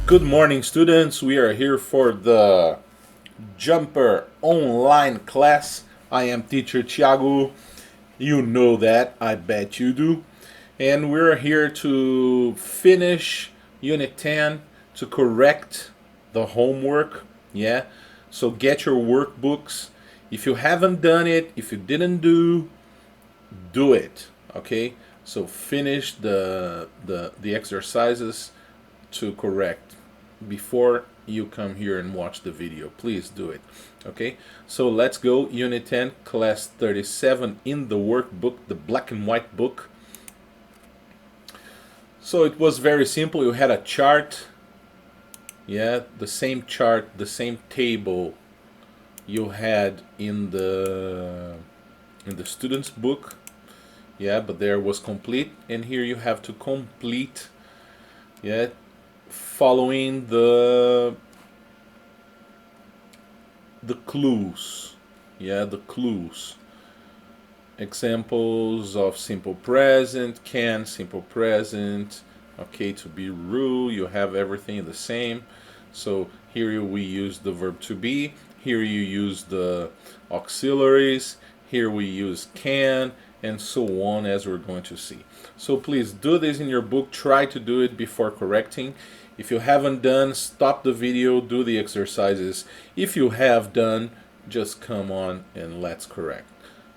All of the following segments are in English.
Good morning, students. We are here for the Jumper online class. I am teacher Thiago. You know that, I bet you do. And we're here to finish Unit 10 to correct the homework. Yeah. So get your workbooks. If you haven't done it, if you didn't do it. Okay. So finish the exercises to correct before you come here and watch the video. Please do it. Okay, so let's go. Unit 10, class 37 in the workbook, the black and white book. So it was very simple. You had a chart. Yeah, the same chart, the same table you had in the student's book. Yeah, but there was complete, and here you have to complete. Yeah, following the clues. Yeah, the clues. Examples of simple present, can, simple present. Okay, to be rule, you have everything the same. So here we use the verb to be. Here you use the auxiliaries. Here we use can, and so on, as we're going to see. So please do this in your book. Try to do it before correcting. If you haven't done, stop the video, do the exercises. If you have done, just come on and let's correct.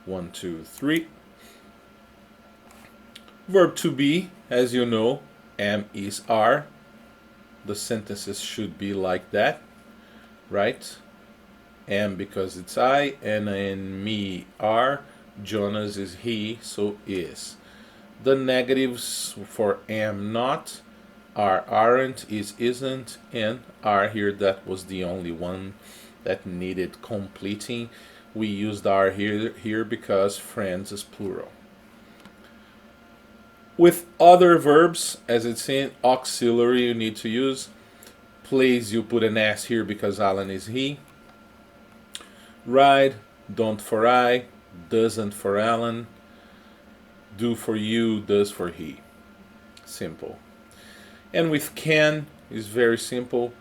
1, 2, 3. Verb to be, as you know, am, is, are. The sentences should be like that, right? Am because it's I, Anna and me are. Jonas is he, so is. The negatives for am not, are, aren't, is, isn't, and are here. That was the only one that needed completing. We used are here because friends is plural. With other verbs, as it's in auxiliary, you need to use. Plays, you put an S here because Alan is he. Ride, don't for I, doesn't for Alan, do for you, does for he. Simple. And with can is very simple.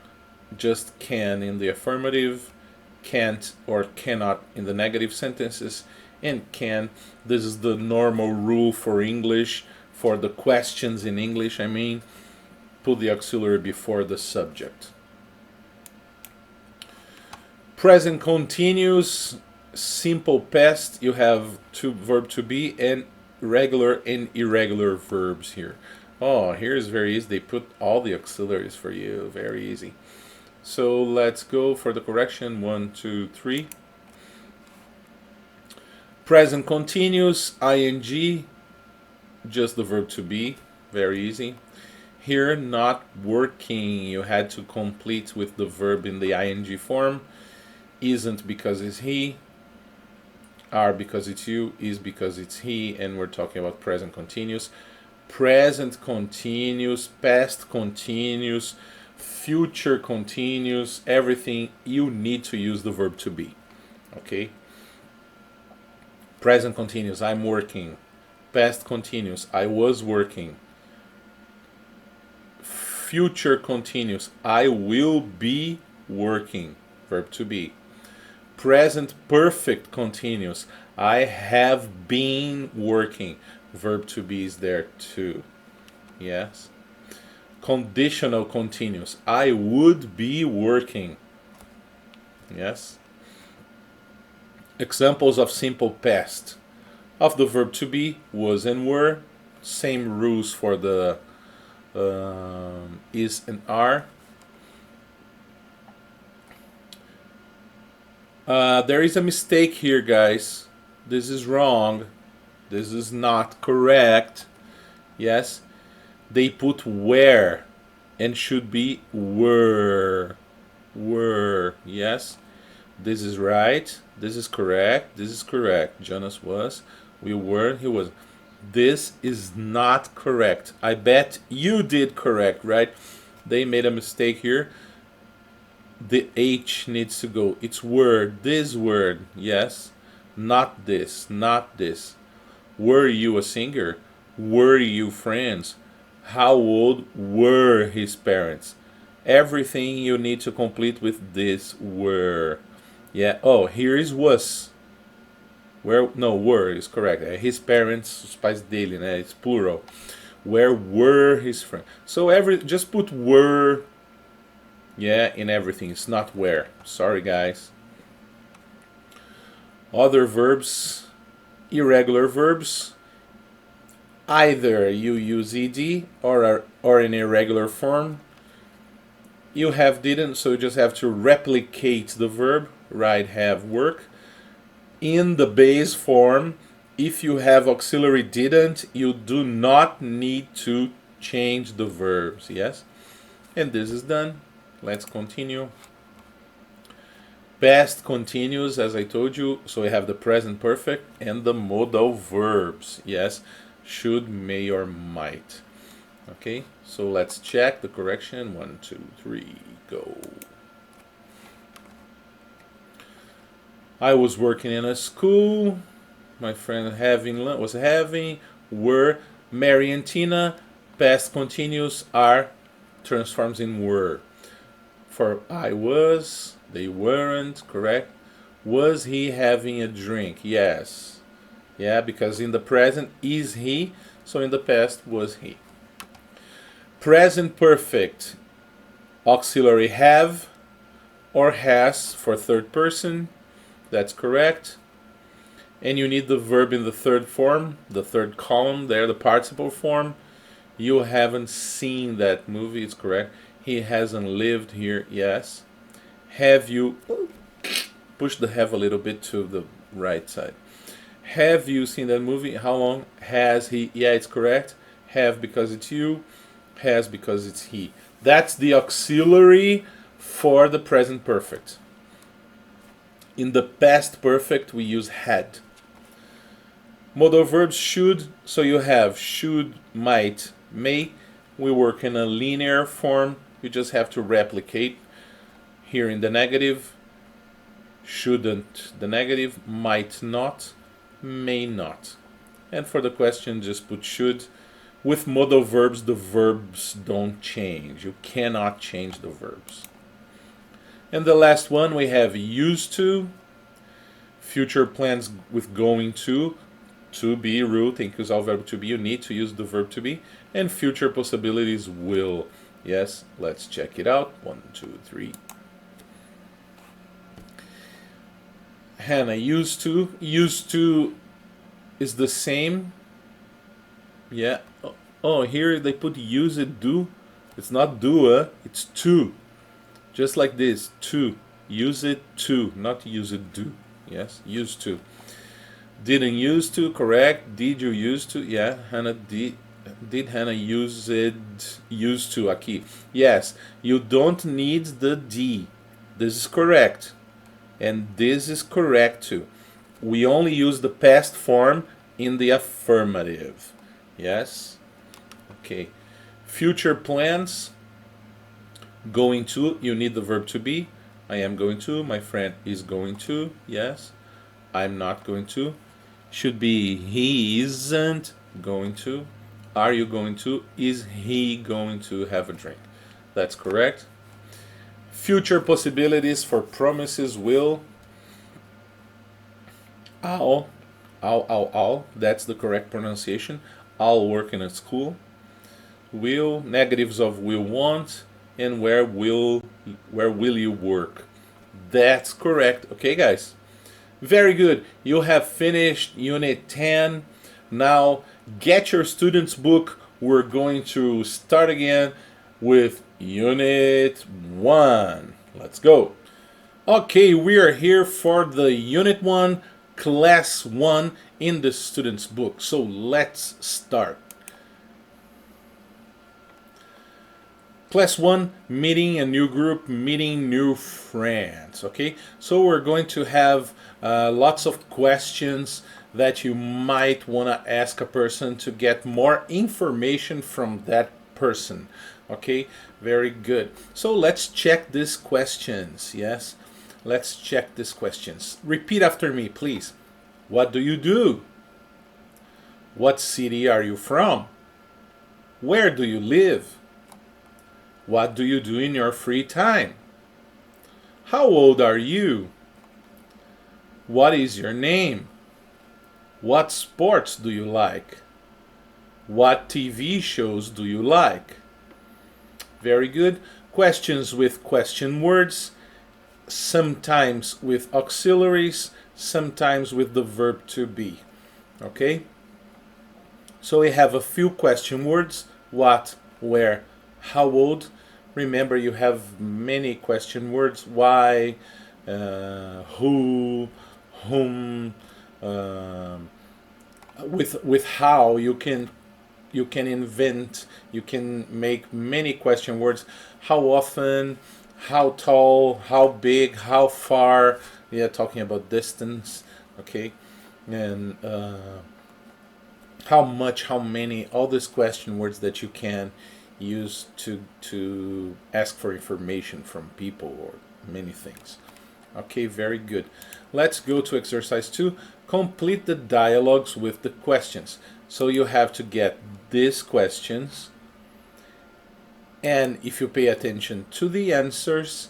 Just can in the affirmative, can't or cannot in the negative sentences, and can. This is the normal rule for English, for the questions in English, I mean. Put the auxiliary before the subject. Present continuous, simple past, you have verb to be and regular and irregular verbs here. Oh, here's very easy. They put all the auxiliaries for you. Very easy. So let's go for the correction. 1, 2, 3. Present continuous, ing, just the verb to be. Very easy. Here, not working. You had to complete with the verb in the ing form. Isn't because it's he. Are because it's you. Is because it's he. And we're talking about present continuous. Present continuous, past continuous, future continuous, everything you need to use the verb to be. Okay? Present continuous, I'm working. Past continuous, I was working. Future continuous, I will be working. Verb to be. Present perfect continuous, I have been working. Verb to be is there too. Yes. Conditional continuous. I would be working. Yes. Examples of simple past of the verb to be, was and were. Same rules for the is and are. There is a mistake here, guys. This is wrong. This is not correct. Yes, they put where and should be were. Were. Yes, this is right. This is correct. This is correct. Jonas was. We were. He was. This is not correct. I bet you did correct, right? They made a mistake here. The H needs to go. It's word. This word. Yes, not this. Not this. Were you a singer? Were you friends? How old were his parents? everything you need to complete with this were. Yeah, oh, here is was. Where, no, were is correct. His parents, os pais dele, né? It's plural. Where were his friends? So just put were, yeah, in everything. It's not where. Sorry, guys. Other verbs, irregular verbs. Either you use ed or in irregular form. You have didn't, so you just have to replicate the verb. Write, have, work. In the base form, if you have auxiliary didn't, you do not need to change the verbs, yes? And this is done. Let's continue. Past continuous, as I told you, so we have the present perfect and the modal verbs, yes? Should, may, or might. Okay, so let's check the correction. 1, 2, 3, go. I was working in a school. My friend was having, were, Mary and Tina. Past continuous are transforms in were. For I was, they weren't, correct? Was he having a drink? Yes. Yeah, because in the present is he, so in the past was he. Present perfect, auxiliary have or has for third person. That's correct. And you need the verb in the third form, the third column there, the participle form. You haven't seen that movie, it's correct. He hasn't lived here, yes. Have you, push the have a little bit to the right side. Have you seen that movie? How long has he? Yeah, it's correct. Have because it's you, has because it's he. That's the auxiliary for the present perfect. In the past perfect, we use had. Modal verbs should, so you have should, might, may. We work in a linear form. You just have to replicate. Here in the negative, shouldn't the negative, might not, may not. And for the question, just put should. With modal verbs, the verbs don't change. You cannot change the verbs. And the last one, we have used to. Future plans with going to be, root, inclusal verb to be, you need to use the verb to be. And future possibilities will. Yes, let's check it out. 1, 2, 3. Hannah, used to. Used to is the same. Yeah. Oh, here they put use it, do. It's not do, it's to. Just like this, to. Use it to, not use it do. Yes, used to. Didn't used to, correct. Did you used to? Yeah, Hannah did. Did Hannah use it? Used to aqui? Yes, you don't need the D. This is correct. And this is correct too. We only use the past form in the affirmative. Yes? Okay. Future plans. Going to, you need the verb to be. I am going to. My friend is going to. Yes. I'm not going to. Should be he isn't going to. Are you going to? Is he going to have a drink? That's correct. Future possibilities for promises will. I'll. That's the correct pronunciation. I'll work in a school. Will, negatives of will, want, and where will you work? That's correct. Okay, guys. Very good. You have finished Unit 10. Now, get your student's book. We're going to start again with Unit 1. Let's go. Okay, we are here for the Unit 1, Class 1 in the student's book. So let's start. Class 1, meeting a new group, meeting new friends. Okay, so we're going to have lots of questions that you might want to ask a person to get more information from that person. Okay, very good. So let's check these questions. Yes, let's check these questions. Repeat after me, please. What do you do? What city are you from? Where do you live? What do you do in your free time? How old are you? What is your name? What sports do you like? What TV shows do you like? Very good. Questions with question words, sometimes with auxiliaries, sometimes with the verb to be. Okay? So we have a few question words: what, where, how old. Remember, you have many question words: why, who, whom. With how, you can invent, you can make many question words: how often, how tall, how big, how far. Yeah, talking about distance. Okay, and how much, how many, all these question words that you can use to ask for information from people or many things. Okay, very good. Let's go to exercise 2. Complete the dialogues with the questions. So you have to get these questions, and if you pay attention to the answers,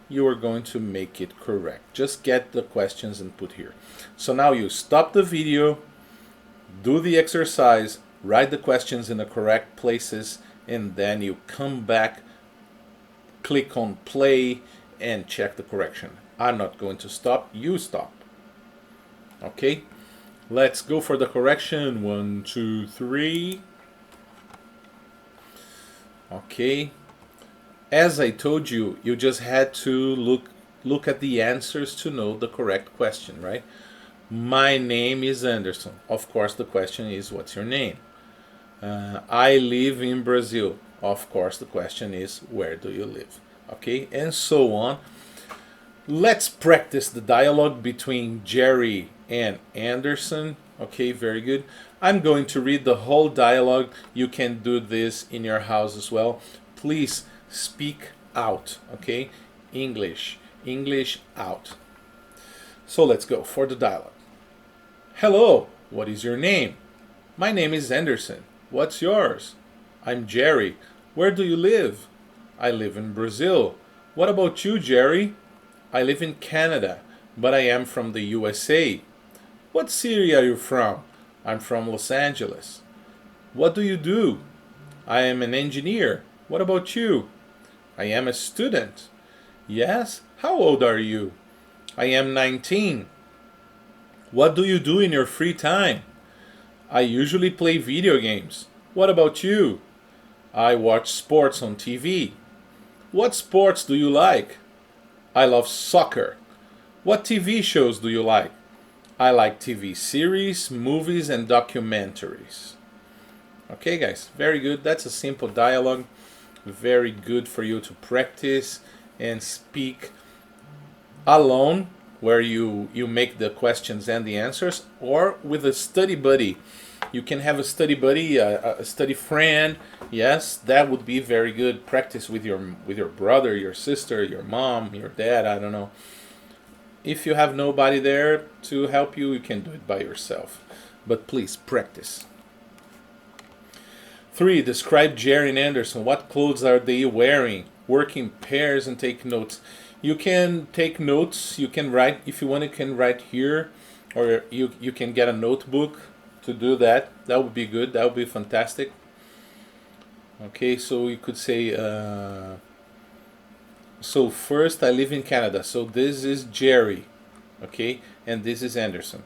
you are going to make it correct. Just get the questions and put here. So now you stop the video, do the exercise, write the questions in the correct places, and then you come back, click on play, and check the correction. I'm not going to stop, you stop. Okay, let's go for the correction. 1, 2, 3. Okay, as I told you, you just had to look at the answers to know the correct question, right? My name is Anderson. Of course, the question is, what's your name? I live in Brazil. Of course, the question is, where do you live? Okay, and so on. Let's practice the dialogue between Jerry and Anderson. Okay, very good. I'm going to read the whole dialogue. You can do this in your house as well. Please speak out, okay? English out. So let's go for the dialogue. Hello, what is your name? My name is Anderson. What's yours? I'm Jerry. Where do you live? I live in Brazil. What about you, Jerry? I live in Canada, but I am from the USA. What city are you from? I'm from Los Angeles. What do you do? I am an engineer. What about you? I am a student. Yes? How old are you? I am 19. What do you do in your free time? I usually play video games. What about you? I watch sports on TV. What sports do you like? I love soccer. What TV shows do you like? I like TV series, movies, and documentaries. Okay, guys, very good. That's a simple dialogue. Very good for you to practice and speak alone, where you make the questions and the answers, or with a study buddy. You can have a study buddy, a study friend. Yes, that would be very good. Practice with your brother, your sister, your mom, your dad, I don't know. If you have nobody there to help you, you can do it by yourself. But please practice. 3. Describe Jerry and Anderson. What clothes are they wearing? Work in pairs and take notes. You can take notes. You can write, if you want, you can write here, or you can get a notebook to do that. That would be good. That would be fantastic. Okay, so you could say, so first, I live in Canada. So this is Jerry, okay, and this is Anderson.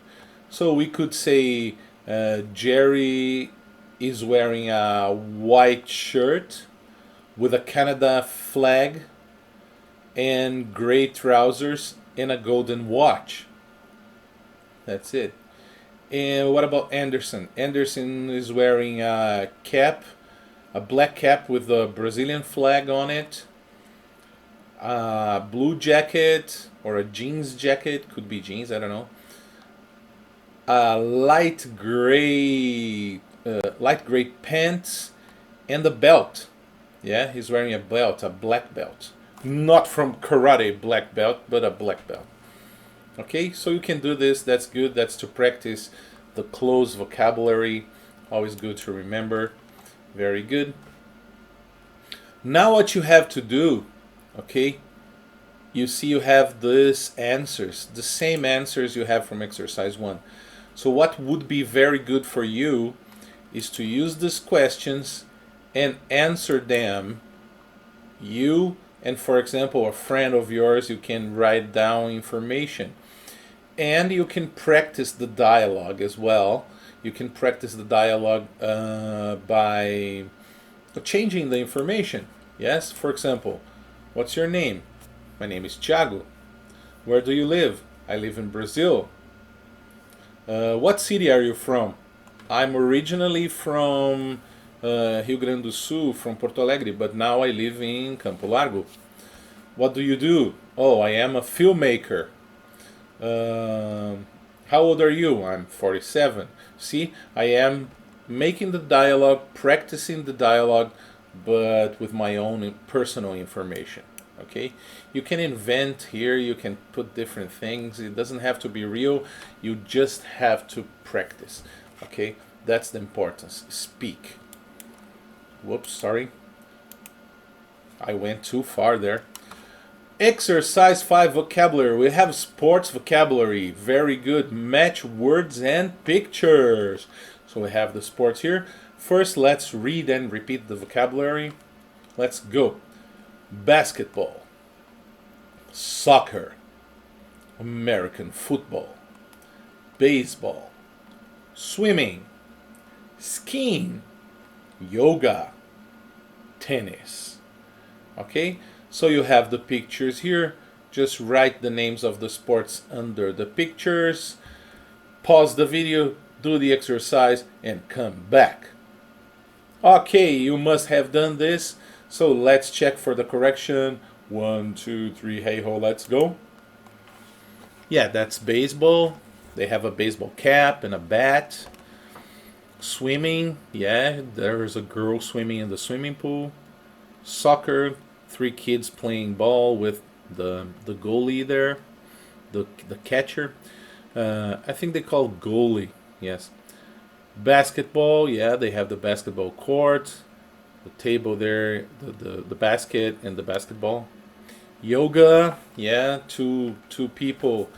So we could say Jerry is wearing a white shirt with a Canada flag and gray trousers and a golden watch. That's it. And what about Anderson? Anderson is wearing a cap, a black cap with a Brazilian flag on it, a blue jacket or a jeans jacket, could be jeans, I don't know, a light gray pants, and a belt. Yeah, he's wearing a belt, a black belt. Not from karate black belt, but a black belt. Okay, so you can do this. That's good. That's to practice the close vocabulary. Always good to remember. Very good. Now what you have to do, okay, you see you have these answers, the same answers you have from exercise 1. So what would be very good for you is to use these questions and answer them. You and, for example, a friend of yours, you can write down information. And you can practice the dialogue as well. You can practice the dialogue by changing the information. Yes, for example, what's your name? My name is Thiago. Where do you live? I live in Brazil. What city are you from? I'm originally from Rio Grande do Sul, from Porto Alegre, but now I live in Campo Largo. What do you do? Oh, I am a filmmaker. How old are you? I'm 47. See, I am making the dialogue, practicing the dialogue, but with my own personal information. Okay, you can invent here, you can put different things. It doesn't have to be real. You just have to practice. Okay, that's the importance. Speak. Whoops, sorry. I went too far there. Exercise 5 vocabulary. We have sports vocabulary. Very good. Match words and pictures. So we have the sports here. First, let's read and repeat the vocabulary. Let's go. Basketball, soccer, American football, baseball, swimming, skiing, yoga, tennis. Okay, so you have the pictures here. Just write the names of the sports under the pictures. Pause the video, do the exercise, and come back. Okay, you must have done this. So let's check for the correction. 1, 2, 3, hey ho, let's go. Yeah, that's baseball. They have a baseball cap and a bat. Swimming, yeah, there's a girl swimming in the swimming pool. Soccer, 3 kids playing ball with the goalie there, the catcher. I think they call goalie, yes. Basketball, yeah, they have the basketball court. The table there, the basket and the basketball. Yoga, yeah, two people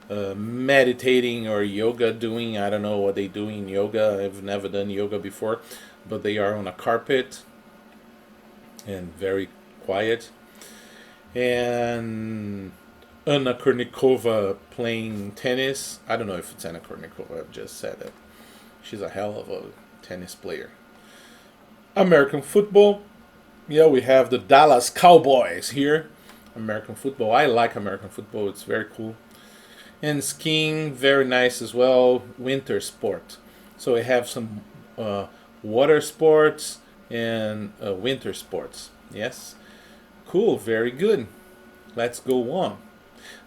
meditating or yoga doing. I don't know what they do in yoga. I've never done yoga before, but they are on a carpet and very quiet. And Anna Kournikova playing tennis. I don't know if it's Anna Kournikova, I've just said it. She's a hell of a tennis player. American football, yeah, we have the Dallas Cowboys here. American football, I like American football, it's very cool. And skiing, very nice as well. Winter sport. So we have some water sports and winter sports. Yes, cool, very good. Let's go on.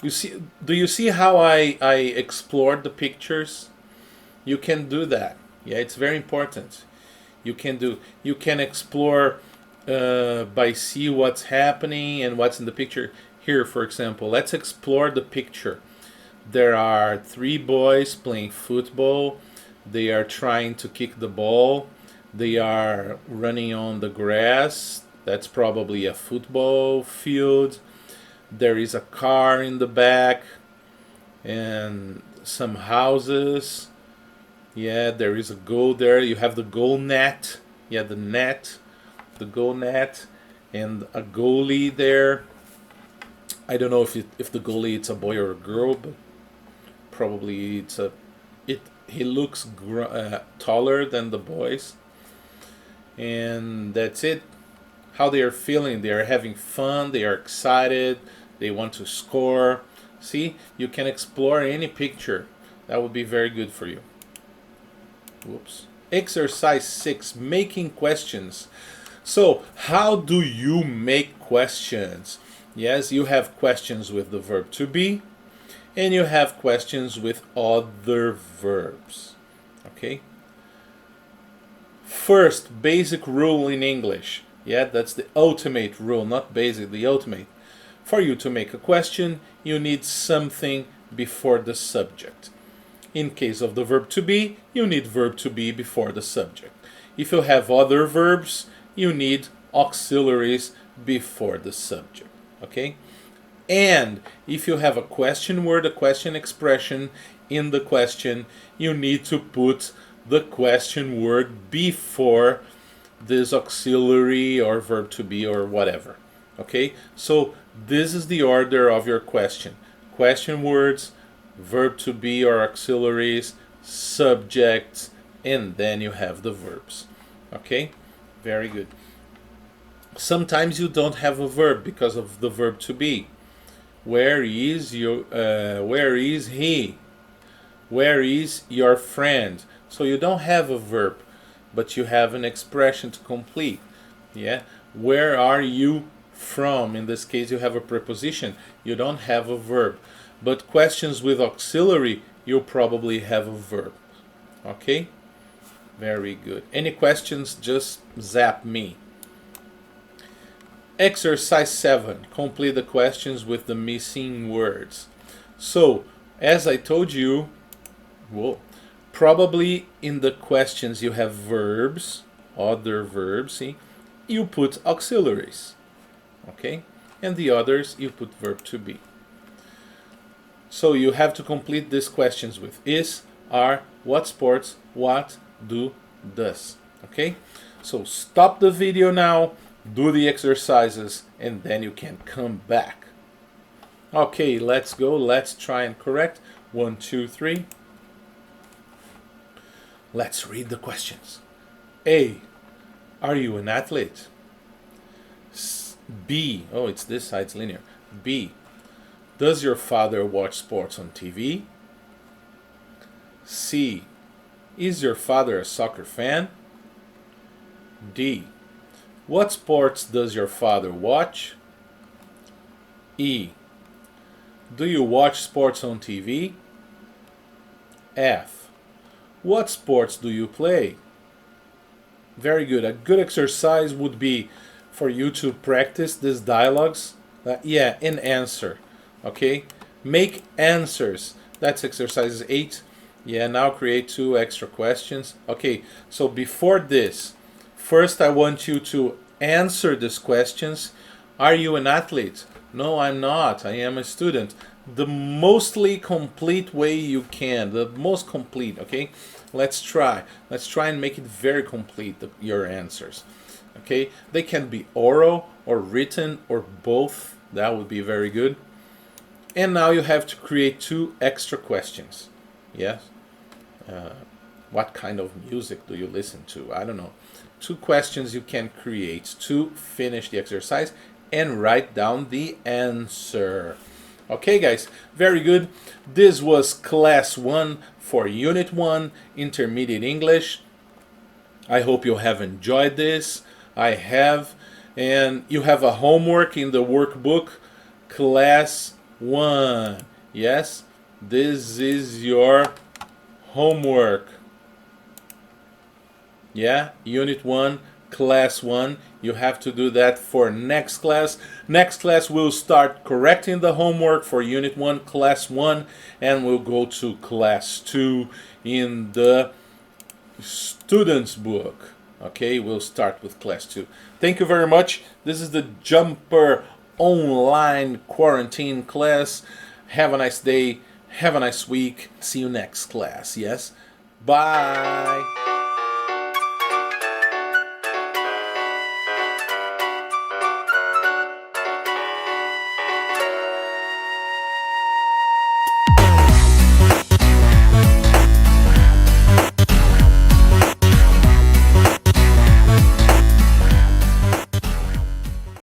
Do you see how I explored the pictures? You can do that. Yeah, it's very important. You can explore by see what's happening and what's in the picture. Here, for example, let's explore the picture. There are 3 boys playing football. They are trying to kick the ball. They are running on the grass. That's probably a football field. There is a car in the back and some houses. Yeah, there is a goal there. You have the goal net. Yeah, the net, the goal net, and a goalie there. I don't know if the goalie it's a boy or a girl, but probably he looks taller than the boys. And that's it. How they are feeling? They are having fun. They are excited. They want to score. See, you can explore any picture. That would be very good for you. Whoops. Exercise 6, making questions. So, how do you make questions? Yes, you have questions with the verb to be, and you have questions with other verbs. Okay? First, basic rule in English. Yeah, that's the ultimate rule, not basic, the ultimate. For you to make a question, you need something before the subject. In case of the verb to be, you need verb to be before the subject. If you have other verbs, you need auxiliaries before the subject. Okay? And if you have a question word, a question expression in the question, you need to put the question word before this auxiliary or verb to be or whatever. Okay? So this is the order of your question. Question words, verb to be or auxiliaries, subjects, and then you have the verbs. Okay? Very good. Sometimes you don't have a verb because of the verb to be. Where is he? Where is your friend? So you don't have a verb, but you have an expression to complete. Yeah? Where are you from? In this case, you have a preposition. You don't have a verb. But questions with auxiliary, you'll probably have a verb. Okay? Very good. Any questions, just zap me. Exercise 7. Complete the questions with the missing words. So, as I told you, probably in the questions you have verbs, other verbs, see? You put auxiliaries. Okay? And the others, you put verb to be. So you have to complete these questions with is, are, what sports, what, do, does. Okay? So stop the video now, do the exercises, and then you can come back. Okay, let's go. Let's try and correct. 1, 2, 3. Let's read the questions. A. Are you an athlete? B. Oh, it's this side, it's linear. B. Does your father watch sports on TV? C. Is your father a soccer fan? D. What sports does your father watch? E. Do you watch sports on TV? F. What sports do you play? Very good. A good exercise would be for you to practice these dialogues. And answer. Okay? Make answers. That's exercise 8. Yeah, now create 2 extra questions. Okay, so before this, first I want you to answer these questions. Are you an athlete? No, I'm not. I am a student. The mostly complete way you can. The most complete, okay? Let's try. Let's try and make it very complete, your answers. Okay? They can be oral or written or both. That would be very good. And now you have to create 2 extra questions. Yes? What kind of music do you listen to? I don't know. 2 questions you can create to finish the exercise and write down the answer. Okay, guys, very good. This was class 1 for Unit 1, Intermediate English. I hope you have enjoyed this. I have. And you have a homework in the workbook, class 1. Yes, this is your homework. Yeah, Unit 1, Class 1. You have to do that for next class. Next class we'll start correcting the homework for Unit 1, Class 1, and we'll go to Class 2 in the student's book. Okay, we'll start with Class 2. Thank you very much. This is the Jumper online quarantine class. Have a nice day. Have a nice week. See you next class. Yes? Bye.